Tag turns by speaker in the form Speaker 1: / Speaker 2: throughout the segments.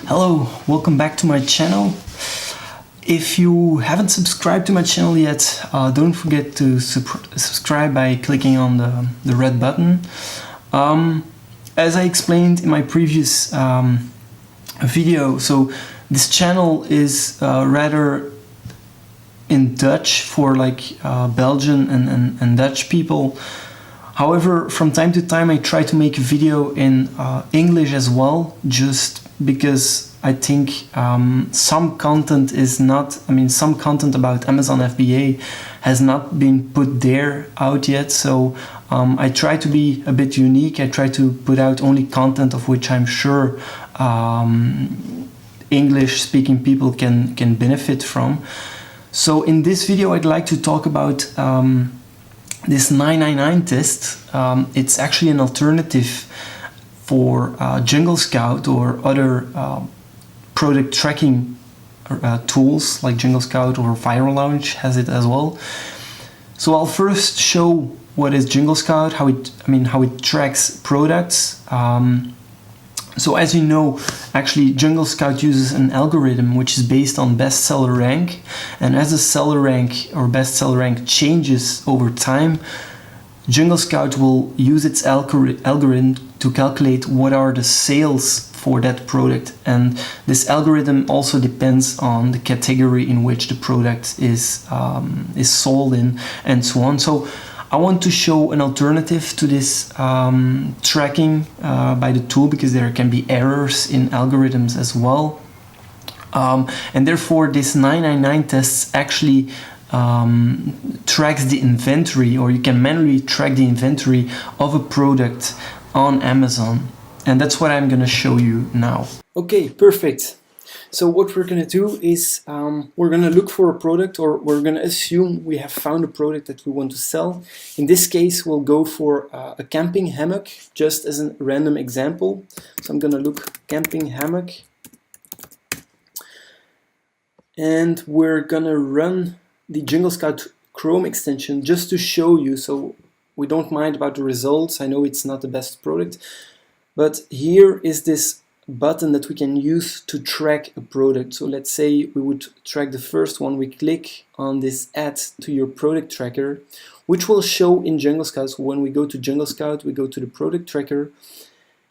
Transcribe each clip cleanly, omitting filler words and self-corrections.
Speaker 1: Hello, welcome back to my channel. If you haven't subscribed to my channel yet, don't forget to subscribe by clicking on the red button. As I explained in my previous video, so this channel is rather in Dutch for like Belgian and Dutch people. However, from time to time I try to make a video in English as well, just because I think some content about Amazon FBA has not been put there out yet. So I try to be a bit unique. I try to put out only content of which I'm sure English speaking people can benefit from. So in this video I'd like to talk about this 999 test. It's actually an alternative for JungleScout or other product tracking tools like JungleScout or Fiverr Launch has it as well. So I'll first show what is JungleScout, how it tracks products. So as you know, actually JungleScout uses an algorithm which is based on bestseller rank, and as the seller rank or bestseller rank changes over time, JungleScout will use its algorithm to calculate what are the sales for that product, and this algorithm also depends on the category in which the product is sold in, and so on. So I want to show an alternative to this tracking by the tool, because there can be errors in algorithms as well, and therefore this 999 tests actually tracks the inventory, or you can manually track the inventory of a product on Amazon, and that's what I'm going to show you now. Okay, perfect. So what we're going to do is we're going to look for a product, or we're going to assume we have found a product that we want to sell. In this case we'll go for a camping hammock, just as a random example. So I'm going to look camping hammock, and we're going to run the JungleScout Chrome extension just to show you, so we don't mind about the results. I know it's not the best product, but here is this button that we can use to track a product. So let's say we would track the first one. We click on this add to your product tracker, which will show in JungleScout. So when we go to JungleScout, we go to the product tracker.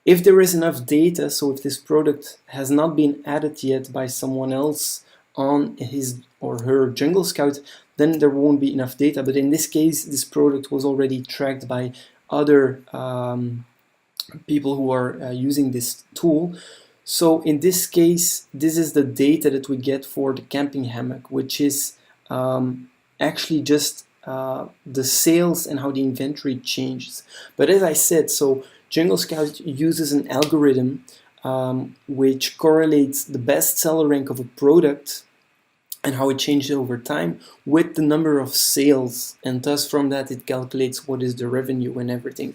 Speaker 1: If there is enough data, so if this product has not been added yet by someone else on his or her JungleScout, then there won't be enough data. But in this case, this product was already tracked by other people who are using this tool. So in this case, this is the data that we get for the camping hammock, which is actually just the sales and how the inventory changes. But as I said, so JungleScout uses an algorithm which correlates the bestseller rank of a product and how it changes over time with the number of sales, and thus from that it calculates what is the revenue and everything.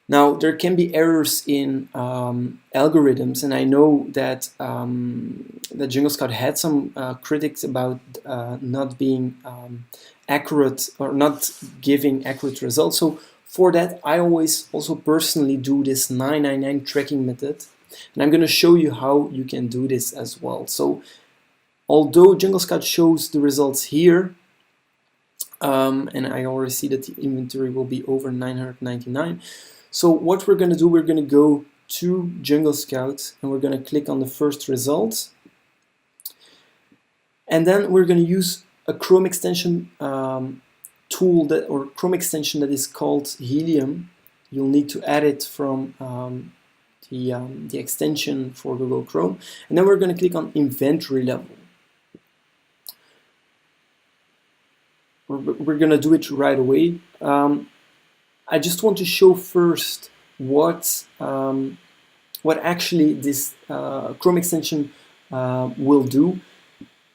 Speaker 1: Now there can be errors in algorithms, and I know that that JungleScout had some critics about not being accurate or not giving accurate results. So for that I always also personally do this 999 tracking method, and I'm going to show you how you can do this as well. So although JungleScout shows the results here, and I already see that the inventory will be over 999. So what we're going to do, we're going to go to JungleScout and we're going to click on the first result. And then we're going to use a Chrome extension tool or Chrome extension that is called Helium. You'll need to add it from the extension for Google Chrome. And then we're going to click on inventory level. We're going to do it right away. I just want to show first what actually this Chrome extension will do.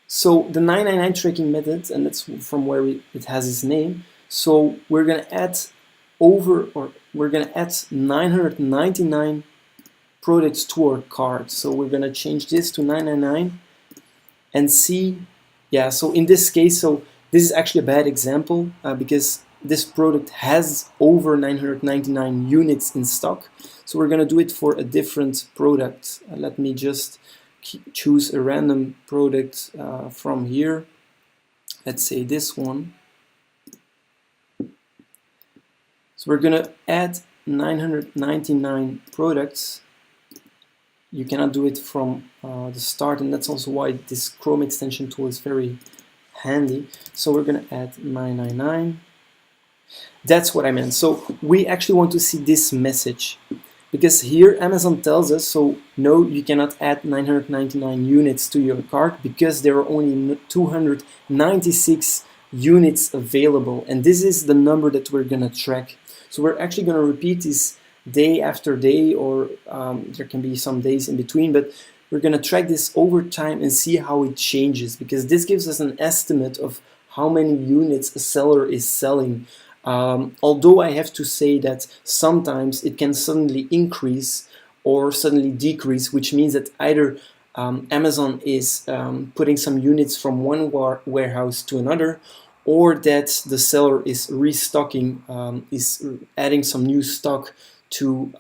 Speaker 1: So the 999 tracking method, and that's from where it has its name. So we're going to add 999 products to our cart. So we're going to change this to 999 and see. Yeah. So in this case, so this is actually a bad example because this product has over 999 units in stock. So we're going to do it for a different product. Let me just choose a random product from here. Let's say this one. So we're going to add 999 products. You cannot do it from the start, and that's also why this Chrome extension tool is very handy. So we're going to add 999. That's what I meant. So we actually want to see this message, because here Amazon tells us, so no, you cannot add 999 units to your cart because there are only 296 units available, and this is the number that we're going to track. So we're actually going to repeat this day after day, or there can be some days in between, but we're going to track this over time and see how it changes, because this gives us an estimate of how many units a seller is selling. Although I have to say that sometimes it can suddenly increase or suddenly decrease, which means that either Amazon is putting some units from one warehouse to another, or that the seller is restocking, is adding some new stock to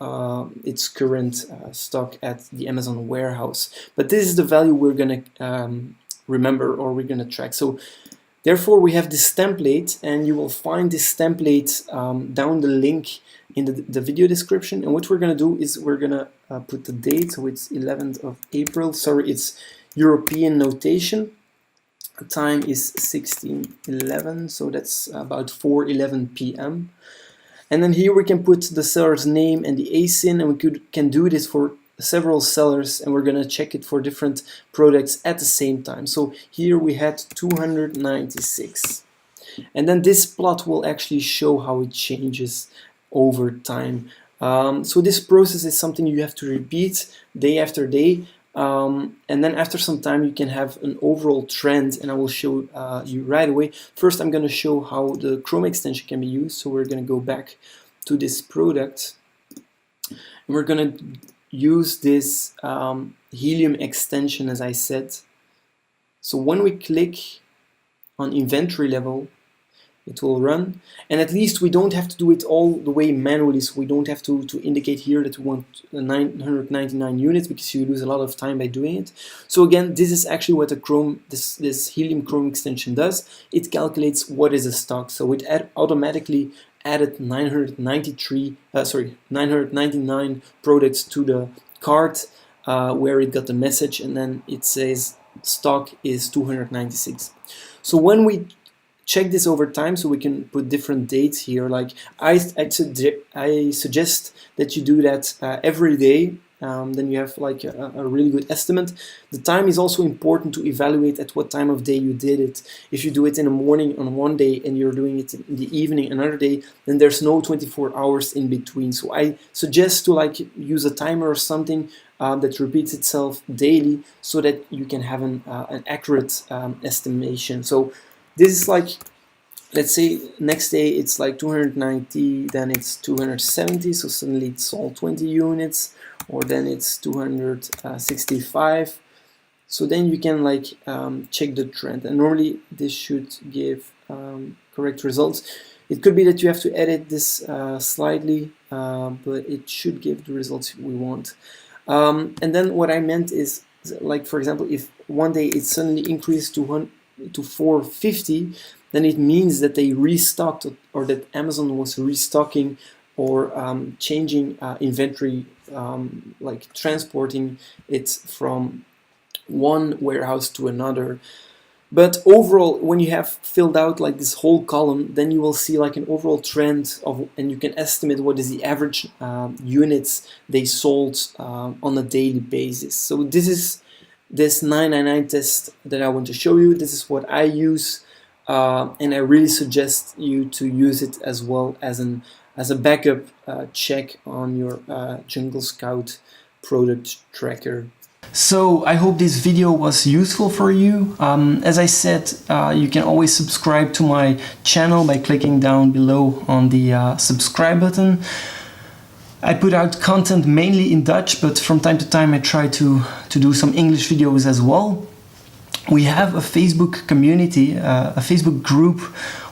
Speaker 1: its current stock at the Amazon warehouse. But this is the value we're going to remember, or we're going to track. So therefore we have this template, and you will find this template down the link in the video description. And what we're going to do is we're going to put the date, so it's 11th of April. Sorry, it's European notation. The time is 16:11, so that's about 4:11 p.m. And then here we can put the seller's name and the ASIN, and we can do this for several sellers, and we're going to check it for different products at the same time. So here we had 296. And then this plot will actually show how it changes over time. So this process is something you have to repeat day after day. And then after some time you can have an overall trend, and I will show you right away. First I'm going to show how the Chrome extension can be used. So we're going to go back to this product, and we're going to use this Helium extension, as I said. So when we click on inventory level, it will run, and at least we don't have to do it all the way manually, so we don't have to indicate here that we want 999 units, because you lose a lot of time by doing it. So again, this is actually what the Chrome, this Helium Chrome extension does. It calculates what is a stock, so it automatically added 999 products to the cart, where it got the message, and then it says stock is 296. So when we check this over time, so we can put different dates here, like I suggest that you do that every day. Then you have like a really good estimate. The time is also important to evaluate at what time of day you did it. If you do it in the morning on one day and you're doing it in the evening another day, then there's no 24 hours in between. So I suggest to like use a timer or something that repeats itself daily, so that you can have an accurate estimation. So this is like, let's say next day it's like 290, then it's 270, so suddenly it's sold 20 units, or then it's 265. So then you can like check the trend, and normally this should give correct results. It could be that you have to edit this slightly, but it should give the results we want. And then what I meant is, like for example, if one day it suddenly increased to 450, then it means that they restocked, or that Amazon was restocking, or changing inventory, like transporting it from one warehouse to another. But overall, when you have filled out like this whole column, then you will see like an overall trend of, and you can estimate what is the average units they sold on a daily basis. So this is this 999 test that I want to show you. This is what I use, and I really suggest you to use it as well as a backup check on your JungleScout product tracker. So I hope this video was useful for you. As I said, you can always subscribe to my channel by clicking down below on the subscribe button. I put out content mainly in Dutch, but from time to time I try to do some English videos as well. We have a Facebook community, a Facebook group,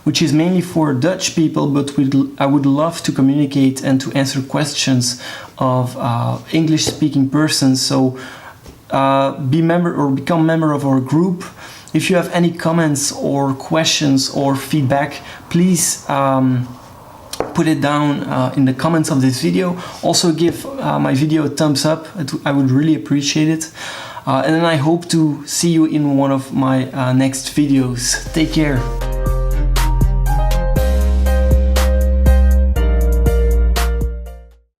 Speaker 1: which is mainly for Dutch people, but I would love to communicate and to answer questions of English-speaking persons. So become member of our group. If you have any comments or questions or feedback, please put it down in the comments of this video. Also give my video a thumbs up. I would really appreciate it. And then I hope to see you in one of my next videos. Take care.